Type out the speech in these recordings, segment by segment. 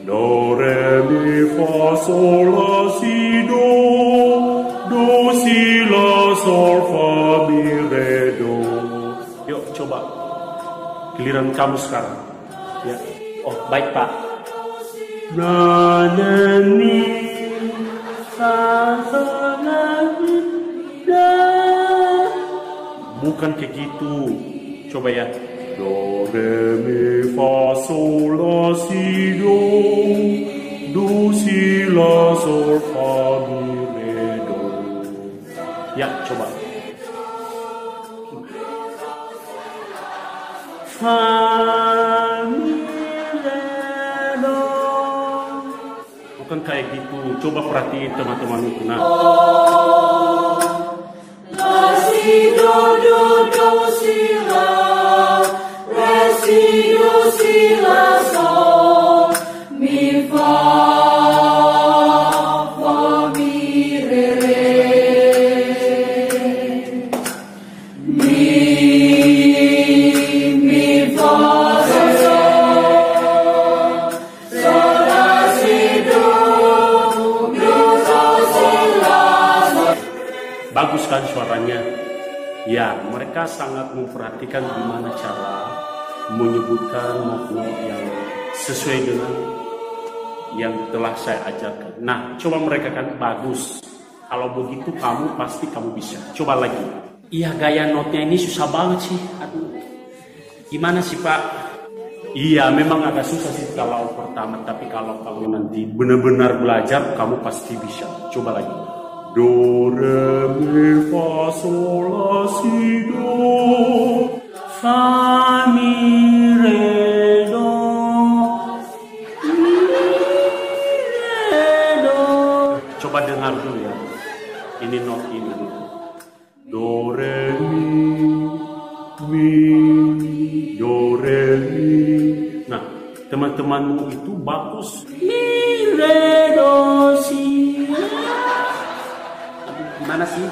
Do, re, mi, fa, sol, la, si, do. Do, si, la, sol, fa, mi, re, do. Yuk coba. Giliran kamu sekarang. Ya. Oh, baik Pak. Na, na, mi, fa, sol, la, si, do. Bukan kayak gitu. Coba ya. Do, re, mi, fa, sol, la, si, do. Do, si, la, sol, fa, mi, re, do. Ya, coba. Fa, mi, re, do. Bukan kayak gitu. Coba perhatiin teman-teman itu. Nah. La, si, do, do, do, si, la. Re, si, do, si, la, sol. Mi, fa, fa, mi, re, re. Mi, fa, sol, sol. Sol, la, si, do. Do, sol, si, la, sol. Bagus kan suaranya? Ya, mereka sangat memperhatikan gimana cara menyebutkan not-not yang sesuai dengan yang telah saya ajarkan. Nah, coba mereka kan bagus. Kalau begitu kamu pasti kamu bisa. Coba lagi. Iya, gaya notnya ini susah banget sih. Aduh, gimana sih Pak? Iya, memang agak susah sih kalau pertama, tapi kalau kamu nanti benar-benar belajar, kamu pasti bisa. Coba lagi. Do, re, mi, fa, sol, la, si, do. Fa, mi, re, do. Mi, re, do. Coba dengar dulu ya. Ini not ini. Do, re, mi, do, re, mi. Nah, teman-temanmu itu bagus. Mi, re, do, si. Gimana sih?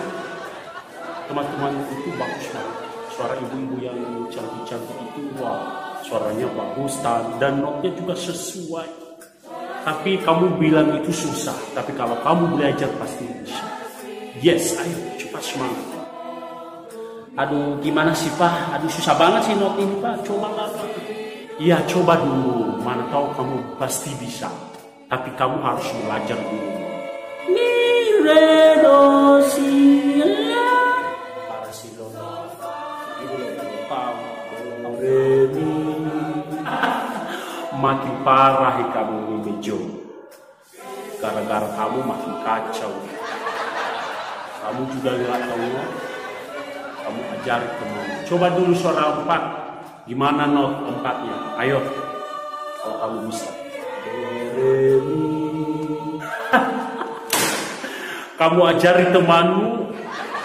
Teman-teman itu bagus banget. Suara ibu-ibu yang cantik-cantik itu, wah, suaranya bagus dan notnya juga sesuai. Tapi kamu bilang itu susah, tapi kalau kamu belajar pasti bisa. Yes, ayo cepat semangat. Aduh, gimana sih Pak? Aduh, susah banget sih not ini Pak. Coba lah Pak. Iya, coba dulu. Mana tahu kamu pasti bisa. Tapi kamu harus belajar dulu. Mi, re, do, si, la. Para si do, Re, mi. Makin parah kamu ini Bejo. Gara-gara kamu makin kacau. Kamu juga nggak tahu. Kamu ajari teman. Coba dulu suara 4. Gimana not 4-nya? Ayo. Kalau kamu bisa. Re, mi. Kamu ajari temanmu,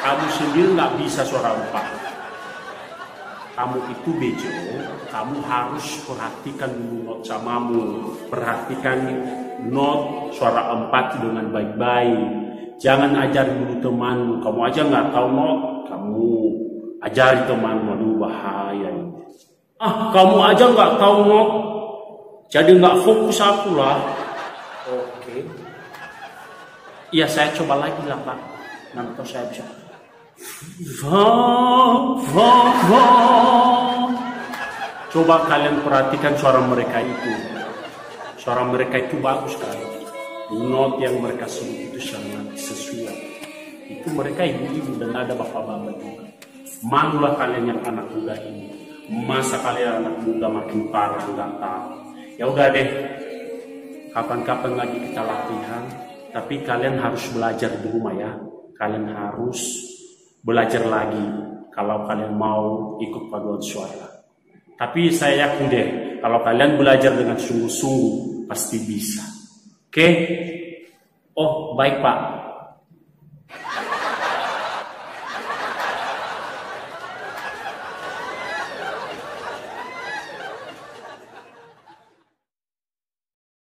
kamu sendiri nggak bisa suara 4. Kamu itu Bejo, kamu harus perhatikan dulu not samamu. Perhatikan not suara 4 dengan baik-baik. Jangan ajari dulu temanmu. Kamu aja nggak tahu not, kamu ajari temanmu. Aduh, bahaya ini. Kamu aja nggak tahu not, jadi nggak fokus aku lah. Oke. Iya, saya coba lagi lah Pak. Nanti saya bisa. Va, va, va. Coba kalian perhatikan suara mereka itu. Suara mereka itu bagus kan. Not yang mereka sebut itu sangat sesuai. Itu mereka ibu-ibu dan ada bapak-bapak juga. Malulah kalian yang anak muda ini. Masa kalian anak muda makin parah nggak tahu. Ya udah deh. Kapan-kapan lagi kita latihan. Tapi kalian harus belajar di rumah ya. Kalian harus belajar lagi kalau kalian mau ikut paduan suara. Tapi saya yakin deh, kalau kalian belajar dengan sungguh-sungguh pasti bisa. Oke? Oh, baik Pak.